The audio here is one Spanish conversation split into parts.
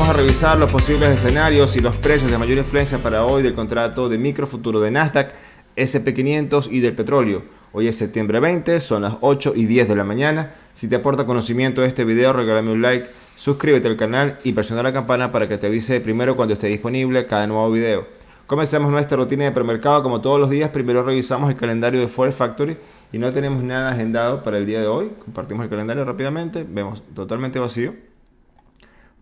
vamos a revisar los posibles escenarios y los precios de mayor influencia para hoy del contrato de microfuturo de Nasdaq, S&P 500 y del petróleo. Hoy es septiembre 20, son las 8:10 de la mañana. Si te aporta conocimiento este video, regálame un like, suscríbete al canal y presiona la campana para que te avise primero cuando esté disponible cada nuevo video. Comencemos nuestra rutina de premercado como todos los días. Primero revisamos el calendario de Forex Factory y no tenemos nada agendado para el día de hoy. Compartimos el calendario rápidamente, vemos totalmente vacío.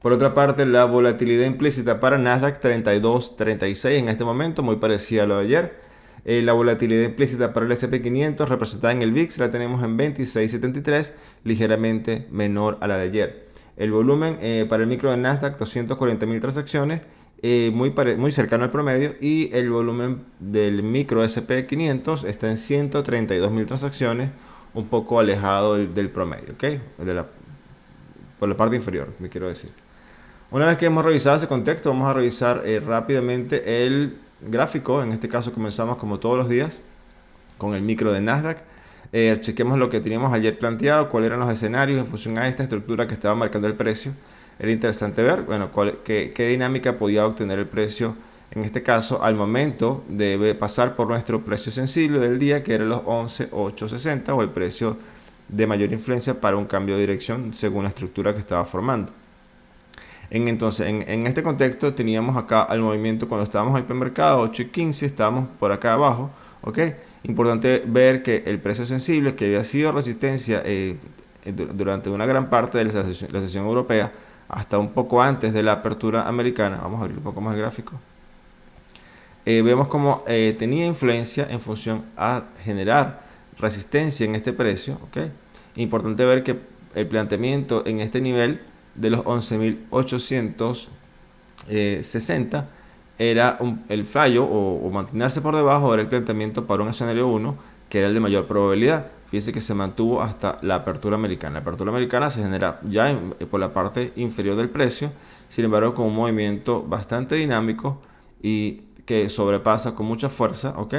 Por otra parte, la volatilidad implícita para Nasdaq 32.36 en este momento, muy parecida a lo de ayer. La volatilidad implícita para el S&P 500 representada en el VIX la tenemos en 26.73, ligeramente menor a la de ayer. El volumen para el micro de Nasdaq, 240.000 transacciones, muy cercano al promedio, y el volumen del micro S&P 500 está en 132.000 transacciones, un poco alejado del promedio, ¿ok? Por la parte inferior, me quiero decir. Una vez que hemos revisado ese contexto, vamos a revisar rápidamente el gráfico. En este caso comenzamos como todos los días con el micro de Nasdaq. Chequemos lo que teníamos ayer planteado, cuáles eran los escenarios en función a esta estructura que estaba marcando el precio. Era interesante ver, bueno, qué dinámica podía obtener el precio en este caso al momento de pasar por nuestro precio sensible del día, que era los 11.860, o el precio de mayor influencia para un cambio de dirección según la estructura que estaba formando. Entonces, en este contexto teníamos acá el movimiento cuando estábamos en el premercado 8.15, estábamos por acá abajo, ¿ok? Importante ver que el precio sensible, que había sido resistencia durante una gran parte de la sesión europea, hasta un poco antes de la apertura americana, vamos a abrir un poco más el gráfico, vemos como tenía influencia en función a generar resistencia en este precio, ¿ok? Importante ver que el planteamiento en este nivel de los 11.860 era el fallo o mantenerse por debajo, era el planteamiento para un escenario 1 que era el de mayor probabilidad. Fíjense que se mantuvo hasta la apertura americana. La apertura americana se genera ya por la parte inferior del precio, sin embargo con un movimiento bastante dinámico y que sobrepasa con mucha fuerza, ¿ok?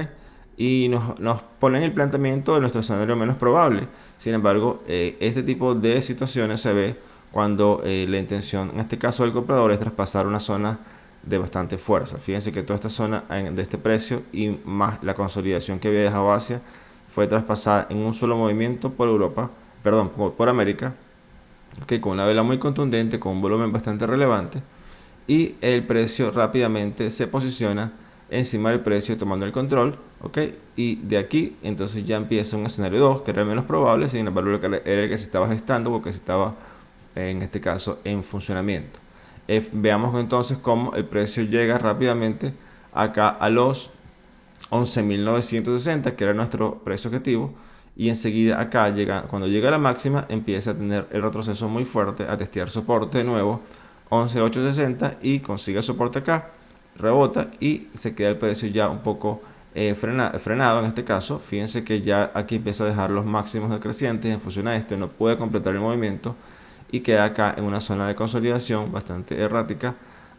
Y nos ponen el planteamiento de nuestro escenario menos probable. Sin embargo, este tipo de situaciones se ve cuando la intención, en este caso del comprador, es traspasar una zona de bastante fuerza. Fíjense que toda esta zona de este precio y más la consolidación que había dejado Asia fue traspasada en un solo movimiento por Europa, perdón, por América, que con una vela muy contundente, con un volumen bastante relevante, y el precio rápidamente se posiciona encima del precio tomando el control, ¿ok? Y de aquí entonces ya empieza un escenario 2 que era el menos probable, sin embargo era el que se estaba gestando porque se estaba en este caso en funcionamiento. Veamos entonces cómo el precio llega rápidamente acá a los 11.960, que era nuestro precio objetivo, y enseguida acá cuando llega a la máxima empieza a tener el retroceso muy fuerte, a testear soporte de nuevo 11.860 y consigue soporte acá, rebota y se queda el precio ya un poco frenado en este caso. Fíjense que ya aquí empieza a dejar los máximos decrecientes en función a esto, no puede completar el movimiento y queda acá en una zona de consolidación bastante errática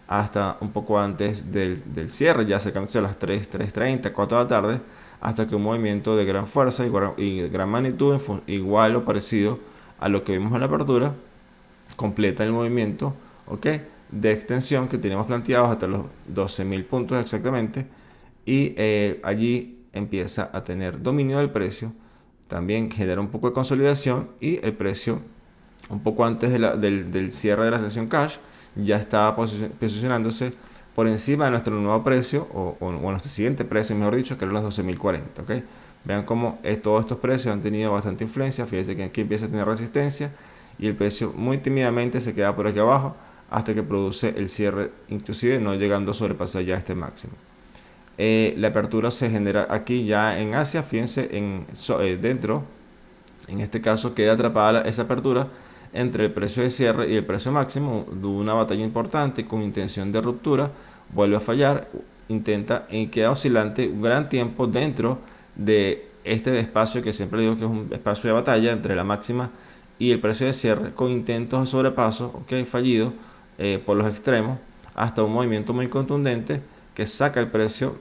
hasta un poco antes del cierre, ya acercándose a las 3:30, 4 de la tarde, hasta que un movimiento de gran fuerza y gran magnitud, igual o parecido a lo que vimos en la apertura, completa el movimiento, ¿ok?, de extensión que teníamos planteados hasta los 12.000 puntos exactamente, y allí empieza a tener dominio del precio, también genera un poco de consolidación y el precio un poco antes del cierre de la sesión cash ya estaba posicionándose por encima de nuestro nuevo precio o nuestro siguiente precio, mejor dicho, que eran los 12.040, ¿ok? Vean cómo todos estos precios han tenido bastante influencia. Fíjense que aquí empieza a tener resistencia y el precio muy tímidamente se queda por aquí abajo hasta que produce el cierre, inclusive no llegando a sobrepasar ya este máximo. La apertura se genera aquí ya en Asia. Fíjense dentro, en este caso queda atrapada esa apertura entre el precio de cierre y el precio máximo de una batalla importante con intención de ruptura, vuelve a fallar, intenta y queda oscilante un gran tiempo dentro de este espacio que siempre digo que es un espacio de batalla entre la máxima y el precio de cierre, con intentos de sobrepaso, ok, fallido por los extremos, hasta un movimiento muy contundente que saca el precio,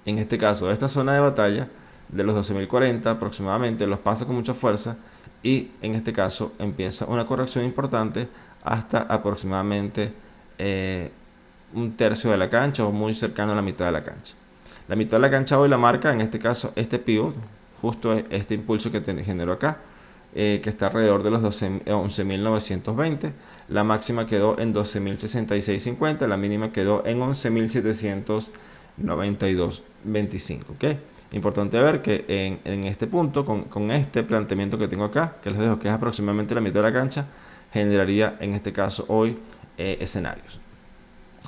en este caso de esta zona de batalla de los 12.040 aproximadamente, los pasa con mucha fuerza y en este caso empieza una corrección importante hasta aproximadamente eh, un tercio de la cancha o muy cercano a la mitad de la cancha. La mitad de la cancha hoy la marca, en este caso, este pivot, justo este impulso que generó acá, que está alrededor de los 11.920. La máxima quedó en 12.066.50, la mínima quedó en 11.792.25. ¿Okay? Importante ver que en este punto, con este planteamiento que tengo acá, que les dejo que es aproximadamente la mitad de la cancha, generaría en este caso hoy escenarios.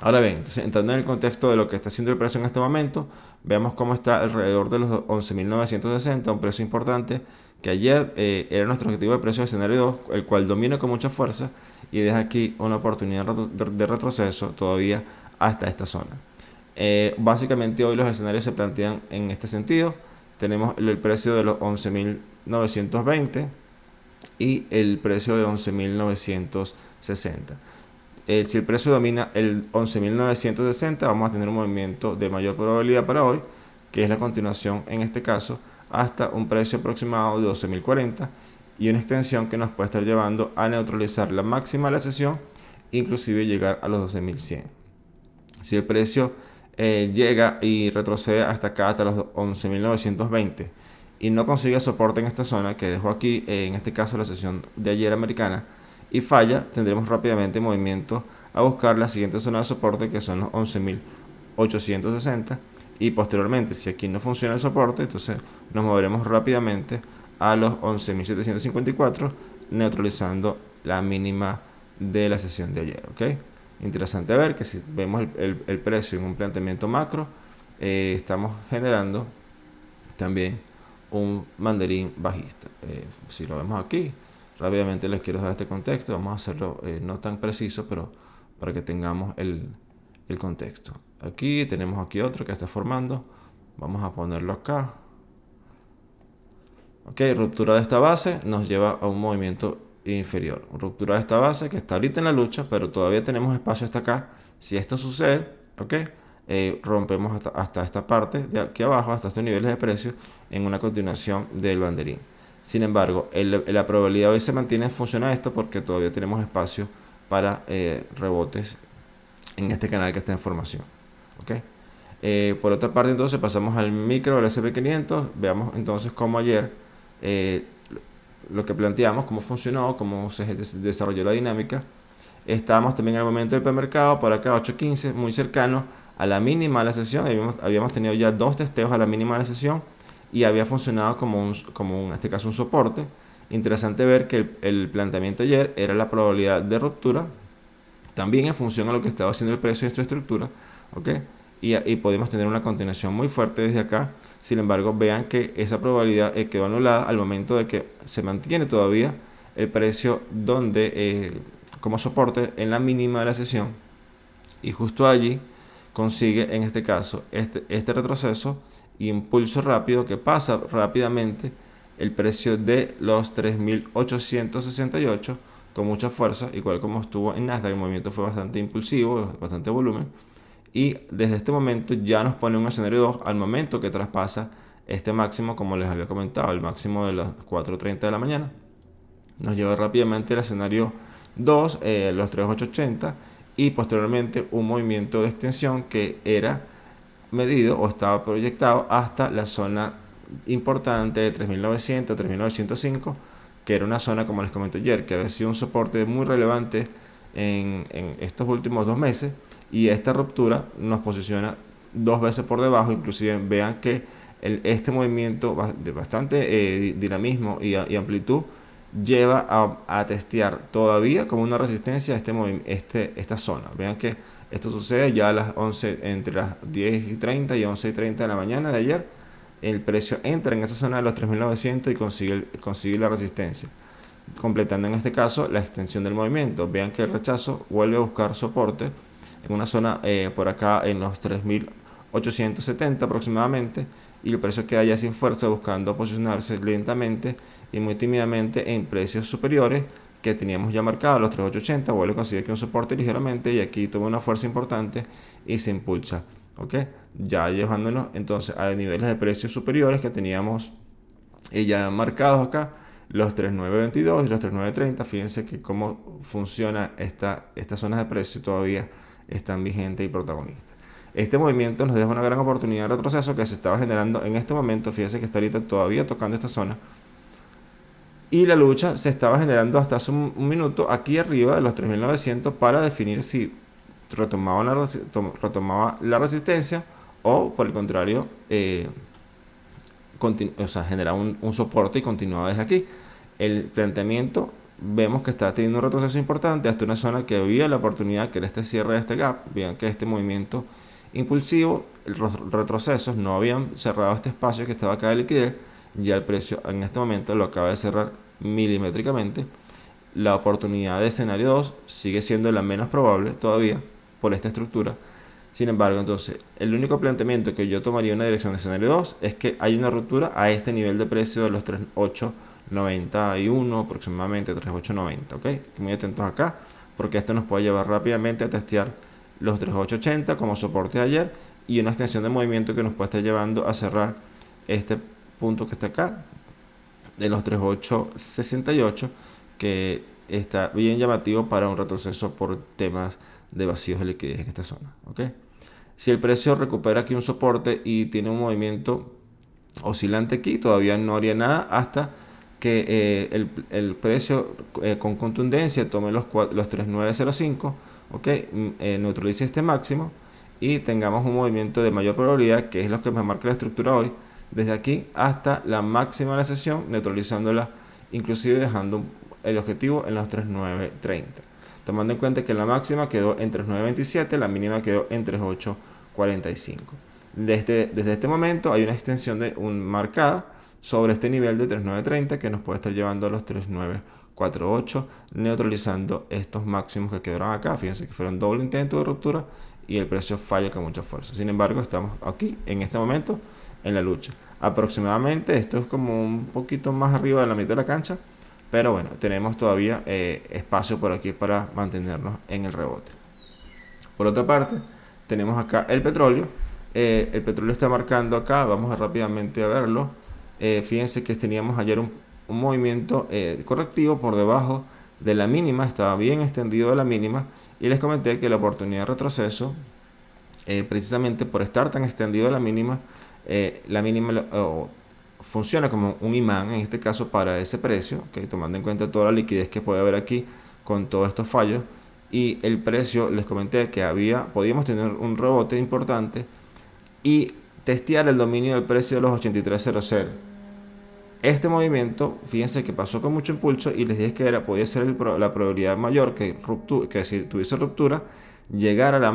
Ahora bien, entonces, entrando en el contexto de lo que está haciendo el precio en este momento, veamos cómo está alrededor de los 11.960, un precio importante que ayer era nuestro objetivo de precio de escenario 2, el cual domina con mucha fuerza y deja aquí una oportunidad de retroceso todavía hasta esta zona. Básicamente hoy los escenarios se plantean en este sentido. Tenemos el precio de los 11.920 y el precio de 11.960. Si el precio domina el 11.960, vamos a tener un movimiento de mayor probabilidad para hoy, que es la continuación en este caso hasta un precio aproximado de 12.040 y una extensión que nos puede estar llevando a neutralizar la máxima de la sesión, inclusive llegar a los 12.100. Si el precio llega y retrocede hasta acá, hasta los 11.920 y no consigue soporte en esta zona que dejó aquí, en este caso la sesión de ayer americana, y falla, tendremos rápidamente movimiento a buscar la siguiente zona de soporte, que son los 11.860, y posteriormente, si aquí no funciona el soporte, entonces nos moveremos rápidamente a los 11.754, neutralizando la mínima de la sesión de ayer. ¿Okay? Interesante ver que si vemos el precio en un planteamiento macro, estamos generando también un mandarín bajista. Si lo vemos aquí, rápidamente les quiero dar este contexto. Vamos a hacerlo no tan preciso, pero para que tengamos el contexto. Aquí tenemos aquí otro que está formando. Vamos a ponerlo acá. Ok, ruptura de esta base nos lleva a un movimiento inferior. Ruptura de esta base que está ahorita en la lucha, pero todavía tenemos espacio hasta acá. Si esto sucede, ok, rompemos hasta esta parte de aquí abajo, hasta estos niveles de precio, en una continuación del banderín. Sin embargo, la probabilidad hoy se mantiene en función a esto porque todavía tenemos espacio para rebotes en este canal que está en formación. ¿Okay? Por otra parte, entonces pasamos al micro del SP500. Veamos entonces cómo ayer lo que planteamos, cómo funcionó, cómo se desarrolló la dinámica. Estábamos también en el momento del premercado, por acá 8.15, muy cercano a la mínima de la sesión. Habíamos tenido ya dos testeos a la mínima de la sesión y había funcionado como en este caso un soporte. Interesante ver que el planteamiento ayer era la probabilidad de ruptura, también en función a lo que estaba haciendo el precio de esta estructura, ¿ok? Y podemos tener una continuación muy fuerte desde acá. Sin embargo, vean que esa probabilidad quedó anulada al momento de que se mantiene todavía el precio donde como soporte en la mínima de la sesión, y justo allí consigue en este caso este retroceso y impulso rápido que pasa rápidamente el precio de los 3.868 con mucha fuerza, igual como estuvo en Nasdaq. El movimiento fue bastante impulsivo, bastante volumen, y desde este momento ya nos pone un escenario 2 al momento que traspasa este máximo, como les había comentado, el máximo de las 4.30 de la mañana. Nos lleva rápidamente al escenario 2, los 3.880, y posteriormente un movimiento de extensión que era medido o estaba proyectado hasta la zona importante de 3.900, 3.905, que era una zona, como les comenté ayer, que había sido un soporte muy relevante en estos últimos 2 meses, y esta ruptura nos posiciona 2 veces por debajo. Inclusive vean que este movimiento de bastante dinamismo y amplitud lleva a testear todavía como una resistencia esta zona. Vean que esto sucede ya a las 11, entre las 10:30 y 11:30 de la mañana de ayer. El precio entra en esa zona de los 3.900 y consigue la resistencia, completando en este caso la extensión del movimiento. Vean que el rechazo vuelve a buscar soporte en una zona por acá en los 3.870 aproximadamente, y el precio queda ya sin fuerza, buscando posicionarse lentamente y muy tímidamente en precios superiores que teníamos ya marcados, los 3.880. Vuelve a conseguir aquí un soporte ligeramente y aquí toma una fuerza importante y se impulsa. ¿Ok? Ya llevándonos entonces a niveles de precios superiores que teníamos ya marcados acá los 3922 y los 3930. Fíjense que cómo funciona estas zonas de precio todavía están vigentes y protagonistas. Este movimiento nos deja una gran oportunidad de retroceso que se estaba generando en este momento. Fíjense que está ahorita todavía tocando esta zona. Y la lucha se estaba generando hasta hace un minuto aquí arriba de los 3900 para definir si retomaba la resistencia o por el contrario generaba un soporte y continuaba desde aquí. El planteamiento vemos que está teniendo un retroceso importante hasta una zona que había la oportunidad que era este cierre de este gap. Vean que este movimiento impulsivo, los retrocesos no habían cerrado este espacio que estaba acá de liquidez. Ya el precio en este momento lo acaba de cerrar milimétricamente. La oportunidad de escenario 2 sigue siendo la menos probable todavía por esta estructura. Sin embargo, entonces, el único planteamiento que yo tomaría en una dirección de escenario 2 es que hay una ruptura a este nivel de precio de los 3891, aproximadamente 3890, ¿ok? Muy atentos acá, porque esto nos puede llevar rápidamente a testear los 3880 como soporte de ayer y una extensión de movimiento que nos puede estar llevando a cerrar este punto que está acá de los 3868, que está bien llamativo para un retroceso por temas de vacíos de liquidez en esta zona, ¿ok? Si el precio recupera aquí un soporte y tiene un movimiento oscilante aquí, todavía no haría nada hasta que el precio con contundencia tome los 3905, ¿ok? Neutralice este máximo y tengamos un movimiento de mayor probabilidad, que es lo que me marca la estructura hoy, desde aquí hasta la máxima de la sesión, neutralizándola, inclusive dejando el objetivo en los 3930. Tomando en cuenta que la máxima quedó en 3927, la mínima quedó en 3845. Desde este momento hay una extensión marcada sobre este nivel de 3930 que nos puede estar llevando a los 3948, neutralizando estos máximos que quedaron acá. Fíjense que fueron doble intento de ruptura y el precio falla con mucha fuerza. Sin embargo, estamos aquí en este momento en la lucha. Aproximadamente esto es como un poquito más arriba de la mitad de la cancha, pero bueno, tenemos todavía espacio por aquí para mantenernos en el rebote. Por otra parte, tenemos acá el petróleo. El petróleo está marcando acá, vamos rápidamente a verlo. Fíjense que teníamos ayer un movimiento correctivo por debajo de la mínima, estaba bien extendido de la mínima, y les comenté que la oportunidad de retroceso, precisamente por estar tan extendido de la mínima funciona como un imán en este caso para ese precio, ¿okay? Tomando en cuenta toda la liquidez que puede haber aquí con todos estos fallos, y el precio, les comenté que podíamos tener un rebote importante y testear el dominio del precio de los 8300. Este movimiento, fíjense que pasó con mucho impulso y les dije que podía ser la probabilidad mayor que si tuviese ruptura, llegar a la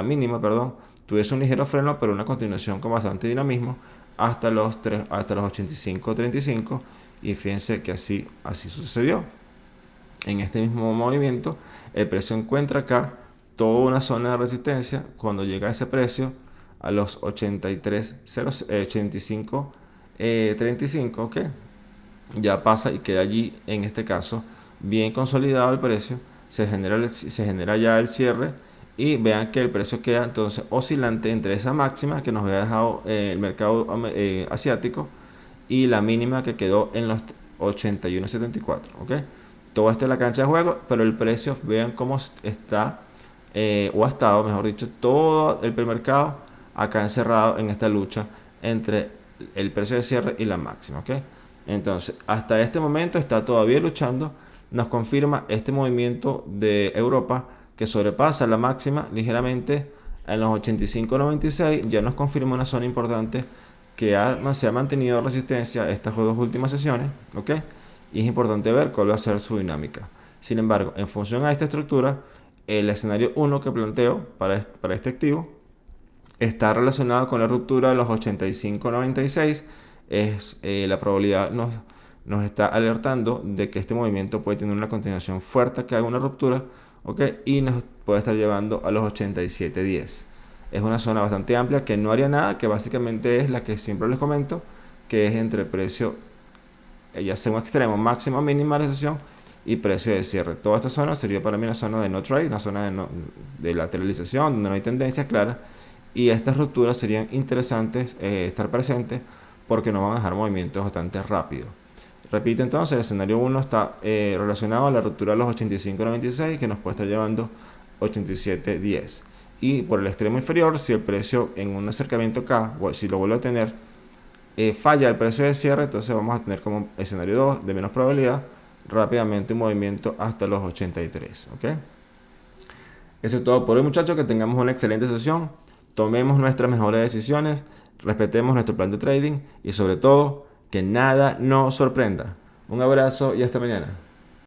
mínima, tuviese un ligero freno, pero una continuación con bastante dinamismo hasta los 85.35, y fíjense que así sucedió. En este mismo movimiento, el precio encuentra acá toda una zona de resistencia. Cuando llega a ese precio, a los 85.35, ¿ok? Ya pasa y queda allí, en este caso, bien consolidado el precio. Se genera ya el cierre y vean que el precio queda entonces oscilante entre esa máxima que nos había dejado el mercado asiático y la mínima que quedó en los 81.74, ¿ok? Todo está en la cancha de juego, pero el precio, vean cómo está, o ha estado, mejor dicho, todo el premercado acá encerrado en esta lucha entre el precio de cierre y la máxima, ¿ok? Entonces, hasta este momento está todavía luchando. Nos confirma este movimiento de Europa que sobrepasa la máxima ligeramente en los 85.96. Ya nos confirma una zona importante que se ha mantenido resistencia estas dos últimas sesiones, ¿ok? Y es importante ver cuál va a ser su dinámica. Sin embargo, en función a esta estructura, el escenario 1 que planteo para este activo está relacionado con la ruptura de los 85.96. La probabilidad nos está alertando de que este movimiento puede tener una continuación fuerte que haga una ruptura, ¿ok? Y nos puede estar llevando a los 87.10. Es una zona bastante amplia que no haría nada, que básicamente es la que siempre les comento, que es entre precio, ya sea un extremo, máximo, mínima de la sesión, y precio de cierre. Toda esta zona sería para mí una zona de no trade, una zona de lateralización, donde no hay tendencias claras, y estas rupturas serían interesantes estar presentes porque nos van a dejar movimientos bastante rápidos. Repito entonces, el escenario 1 está relacionado a la ruptura de los 85.96 que nos puede estar llevando 87.10. Y por el extremo inferior, si el precio en un acercamiento K, o si lo vuelve a tener, falla el precio de cierre, entonces vamos a tener como escenario 2 de menos probabilidad, rápidamente un movimiento hasta los 83. ¿Ok? Eso es todo por hoy, muchachos. Que tengamos una excelente sesión. Tomemos nuestras mejores decisiones. Respetemos nuestro plan de trading. Y sobre todo, que nada nos sorprenda. Un abrazo y hasta mañana.